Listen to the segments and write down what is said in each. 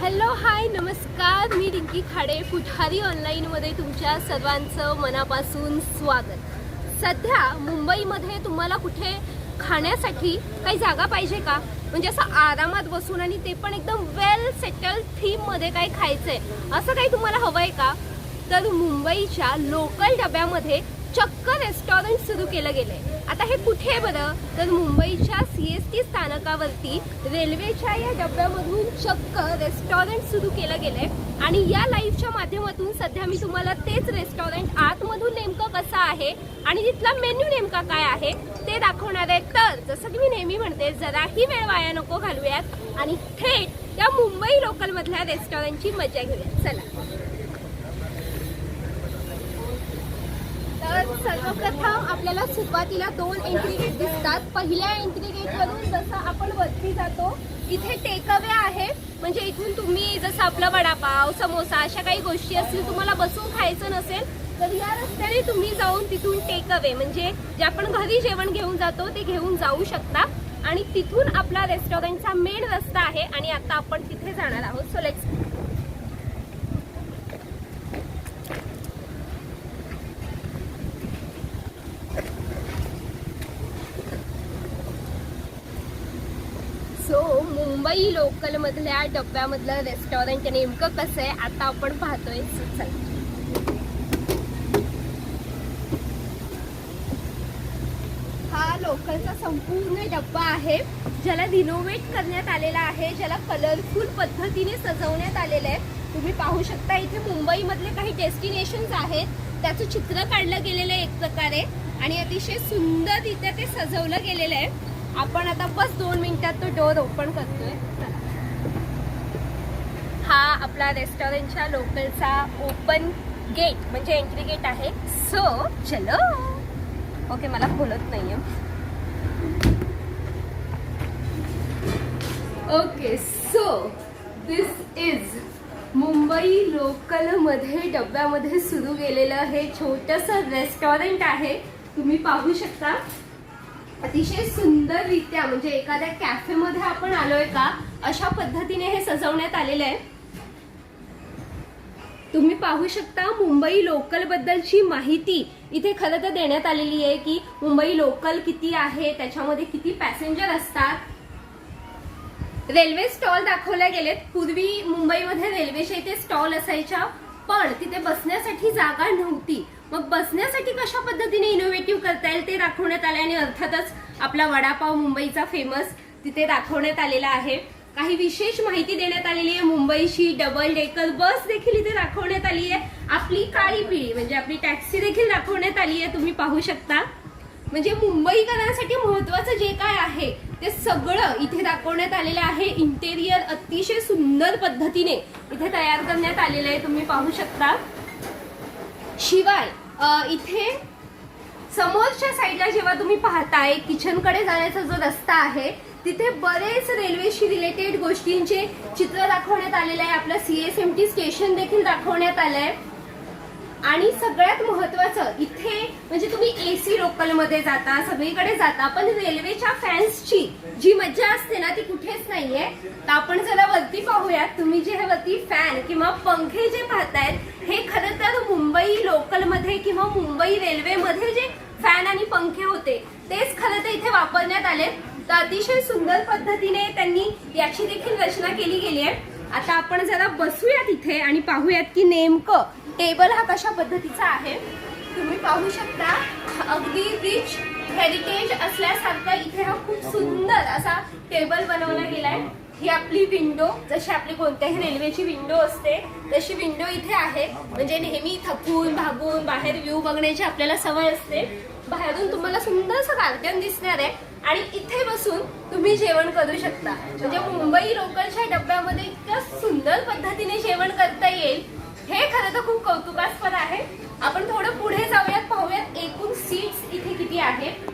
Hello hi नमस्कार, मी रिंकी खाडे पुठारी ऑनलाईनमध्ये तुमच्या सर्वांचं मनापासून स्वागत। सध्या मुंबईमध्ये तुम्हाला कुठे खाण्यासाठी काही जागा पाहिजे का? म्हणजे असं आरामात बसून आणि ते पण एकदम वेल सेटल थीममध्ये काही खायचंय असं काही तुम्हाला हवंय का? तर मुंबईच्या लोकल डब्यामध्ये चक्क रेस्टॉरंट सुरू केलं गेलंय। आता हे कुठे बरं? तर मुंबईच्या CST स्थानकावरती रेल्वेच्या या डब्यामधून चक्क रेस्टॉरंट सुरू केलं गेलंय आणि या लाईव्हच्या माध्यमातून सध्या मी तुम्हाला तेच रेस्टॉरंट आतमधून नेमकं कसं आहे आणि तिथला मेन्यू नेमका काय आहे ते दाखवणार आहे। तर जसं की मी नेहमी म्हणते, जराही वेळ वाया नको घालूयात आणि थेट त्या मुंबई लोकल मधल्या रेस्टॉरंटची मजा घेऊयात। चला। तर सर्वप्रथम आपल्याला सुरुवातीला दोन एंट्री गेट दिसतात। पहिल्या एंट्री गेटवरून जसं आपण वरती जातो इथे टेक अवे आहे, म्हणजे इथून तुम्ही जसं आपला वडापाव समोसा अशा काही गोष्टी असतील तुम्हाला बसून खायचं नसेल तर या रस्त्याने तुम्ही जाऊन तिथून टेक अवे म्हणजे जे आपण घरी जेवण घेऊन जातो ते घेऊन जाऊ शकता आणि तिथून आपला रेस्टॉरंटचा मेन रस्ता आहे आणि आता आपण तिथे जाणार आहोत। सो लेट्स मुंबई लोकल मधल्या डब्यामधलं रेस्टॉरंट नेमकं कसं आहे आता आपण पाहतोय। हा लोकलचा संपूर्ण डब्बा आहे ज्याला रिनोव्हेट करण्यात आलेला आहे, ज्याला कलरफुल पद्धतीने सजवण्यात आलेलं आहे। तुम्ही पाहू शकता इथे मुंबई मधले काही डेस्टिनेशन्स आहेत त्याचं चित्र काढलं गेलेलं आहे एक प्रकारे आणि अतिशय सुंदर इथे ते सजवलं गेलेलं आहे। आपण आता बस 2 मिनिटात तो डोर ओपन करतोय। हा आपला रेस्टॉरंटच्या लोकलचा ओपन गेट म्हणजे एंट्री गेट आहे। सो चलो। ओके, मला बोलत नाहीये। Okay, so this is Mumbai local मध्ये डब्यामध्ये सुरू गेलेलं हे छोटंसं रेस्टॉरंट आहे। तुम्ही पाहू शकता अतिशय सुंदररित्या म्हणजे एखाद्या कॅफे मध्ये आपण आलोय का अशा पद्धतीने हे सजवण्यात आलेलं आहे। तुम्ही पाहू शकता मुंबई लोकल बद्दलची माहिती इथे खरं तर देण्यात आलेली आहे की मुंबई लोकल किती आहे, त्याच्यामध्ये किती पॅसेंजर असतात। रेल्वे स्टॉल दाखवले गेलेत। पूर्वी मुंबईमध्ये रेल्वेच्या इथे स्टॉल असायच्या पण तिथे बसण्यासाठी जागा नव्हती, मग बसण्यासाठी कशा पद्धतीने इनोव्हेटिव्ह करता येईल ते दाखवण्यात आले आणि अर्थातच आपला वडापाव मुंबईचा फेमस तिथे दाखवण्यात आलेला आहे। काही विशेष माहिती देण्यात आलेली आहे। मुंबईची डबल डेकर बस देखील इथे दाखवण्यात आली आहे। आपली काळी पिढी म्हणजे आपली टॅक्सी देखील दाखवण्यात आली आहे। तुम्ही पाहू शकता म्हणजे मुंबईकरांसाठी महत्वाचं जे काय आहे ते सगळं इथे दाखवण्यात आलेलं आहे। इंटेरियर अतिशय सुंदर पद्धतीने इथे तयार करण्यात आलेलं आहे, तुम्ही पाहू शकता। शिवाय इथे समोरच्या साईडला जेव्हा तुम्ही पाहताय किचनकडे जाण्याचा जो रस्ता आहे तिथे बरेच रेल्वेशी रिलेटेड गोष्टींचे चित्र दाखवण्यात आलेले आहे। आपलं CSMT स्टेशन देखील दाखवण्यात आलंय आणि सगळ्यात महत्वाचं इथे म्हणजे तुम्ही AC लोकल मध्ये जाता सगळीकडे जाता पण रेल्वेच्या फॅन्सची जी मजा असते ना ती कुठेच नाहीये। तर आपण जरा वरती पाहूयात। तुम्ही जे वरती फॅन किंवा पंखे जे पाहतायत हे खरं तर मुंबई लोकल मध्ये किंवा मुंबई रेल्वे मध्ये जे फॅन आणि पंखे होते तेच खरं तर इथे वापरण्यात आले। तर अतिशय सुंदर पद्धतीने त्यांनी याची देखील रचना केली गेली आहे। आता आपण जरा बसूयात इथे आणि पाहूयात की नेमकं टेबल हा कशा पद्धतीचा आहे। तुम्ही पाहू शकता अगदी रिच हेरिटेज असल्यासारखा इथे हा खूप सुंदर असा टेबल बनवला गेलाय। ही आपली विंडो, जशी आपली कोणत्याही रेल्वेची विंडो असते तशी विंडो इथे आहे, म्हणजे नेहमी थकून भागून बाहेर व्ह्यू बघण्याची आपल्याला सवय असते। बाहेरून तुम्हाला सुंदरसं गार्डन दिसणार आहे आणि इथे बसून तुम्ही जेवण करू शकता। म्हणजे मुंबई लोकलच्या डब्यामध्ये इतक्या सुंदर पद्धतीने जेवण करता येईल हे खरं तर खूप कौतुकास्पद आहे। आपण थोडं पुढे जाऊयात, पाहूयात एकूण सीट्स इथे किती आहेत।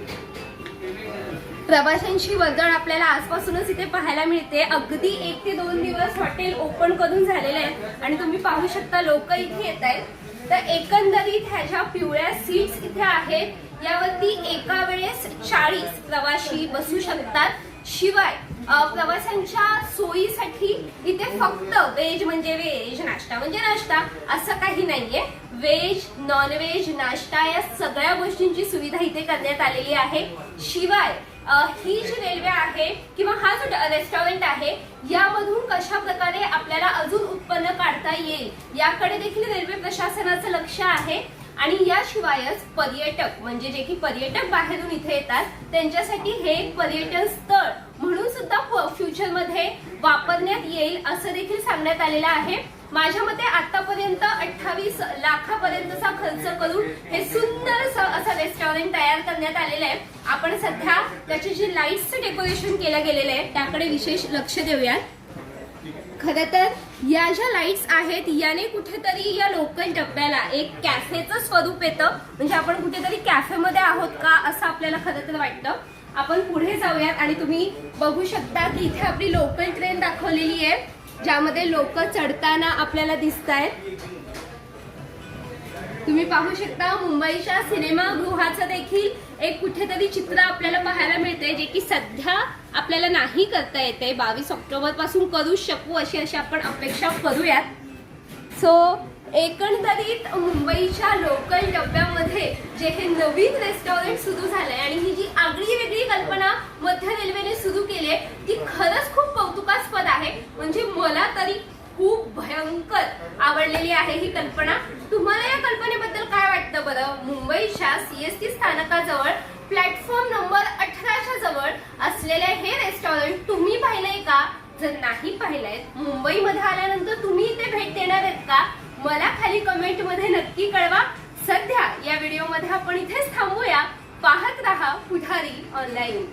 प्रवाशांची वर्दळ आपल्याला आजपासूनच इथे पाहायला मिळते। अगदी 1 ते 2 दिवस हॉटेल ओपन करून झालेले आहे आणि तुम्ही पाहू शकता लोक इथे येत आहेत। तर एकंदरीत ह्याच्या पिवळ्या सीट्स इथे आहेत, यावरती एका वेळेस 40 प्रवासी बसू शकतात। शिवाय प्रवाशांच्या सोयीसाठी इथे फक्त व्हेज म्हणजे व्हेज, नाश्ता म्हणजे नाश्ता असं काही नाहीये. व्हेज, नॉनव्हेज, नाश्ता या सगळ्या गोष्टींची सुविधा इथे करण्यात आलेली आहे. शिवाय ही जी रेल्वे आहे किंवा हा जो रेस्टॉरंट आहे यामधून कशा प्रकारे आपल्याला अजून उत्पन्न काढता येईल याकडे देखील रेल्वे प्रशासनाचं लक्ष आहे. आणि याशिवायच पर्यटक म्हणजे जे की पर्यटक बाहेरून इथे येतात त्यांच्यासाठी हे एक पर्यटन स्थळ म्हणून सुद्धा फ्युचरमध्ये वापरण्यात येईल असं देखील सांगण्यात आलेलं आहे. माझ्या मते आतापर्यंत 28 लाखापर्यंतचा खर्च करून हे सुंदर असं रेस्टॉरंट तयार करण्यात आलेलं आहे. आपण सध्या त्याचे जे लाईट्सचं डेकोरेशन केलं गेलेलं आहे त्याकडे विशेष लक्ष देऊया. खरं तर या ज्या लाईट्स आहेत याने कुठेतरी या लोकल डब्याला एक कॅफेचं स्वरूप येतं. म्हणजे आपण कुठेतरी कॅफेमध्ये आहोत का असं आपल्याला खरं तर वाटतं. आपण पुढे जाऊयात आणि तुम्ही बघू शकता की इथे आपली लोकल ट्रेन दाखवलेली आहे ज्यामध्ये लोक चढताना आपल्याला दिसत आहेत. तुम्ही पाहू शकता मुंबईच्या सिनेमागृहाचं देखील एक कुठेतरी चित्र आपल्याला पाहायला मिळते जे की सध्या आपल्याला नाही करता येते. 22 ऑक्टोबर पासून करू शकू अशी आपण अपेक्षा करूयात. सो एकंदरीत मुंबईच्या लोकल डब्यामध्ये जे हे नवीन रेस्टॉरंट सुरू झालंय आणि ही जी आगळी वेगळी कल्पना मध्य रेल्वेने सुरू केली आहे ती खरंच खूप कौतुकास्पद आहे. म्हणजे मला तरी खूप भयंकर आवडलेली आहे ही कल्पना. तुम्हाला या कल्पनेबद्दल काय वाटतं बरं? मुंबईच्या CST स्थानकाजवळ प्लॅटफॉर्म नंबर 18च्या जवळ असलेले हे रेस्टॉरंट तुम्ही पाहिलंय का? जर नाही पाहिलंय मुंबईमध्ये आल्यानंतर तुम्ही इथे भेट देणार आहेत का? मला खाली कमेंट मध्ये नक्की कळवा. सध्या या व्हिडिओमध्ये आपण इथेच थांबूया. पाहत रहा पुढारी ऑनलाईन.